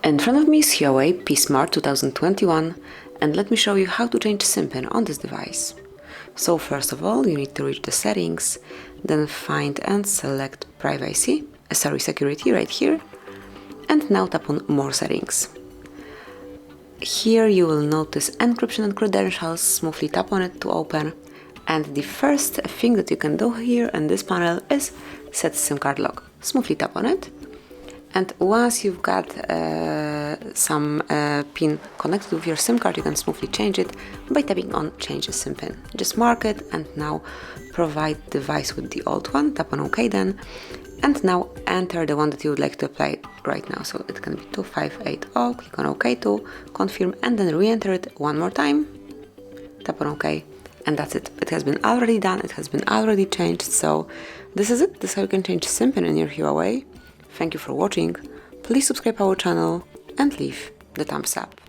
In front of me is HUAWEI P Smart 2021, and let me show you how to change SIM pin on this device. So first of all, you need to reach the settings, then find and select security right here, and now tap on more settings. Here you will notice encryption and credentials. Smoothly tap on it to open, and the first thing that you can do here in this panel is set SIM card lock. Smoothly tap on it. And once you've got some pin connected with your SIM card, you can smoothly change it by tapping on Change the SIM pin. Just mark it and now provide the device with the old one. Tap on OK then. And now enter the one that you would like to apply right now. So it can be 2580. Click on OK to confirm and then re-enter it one more time. Tap on OK. And that's it. It has been already done. It has been already changed. So this is it. This is how you can change SIM pin in your HUAWEI. Thank you for watching, please subscribe our channel and leave the thumbs up.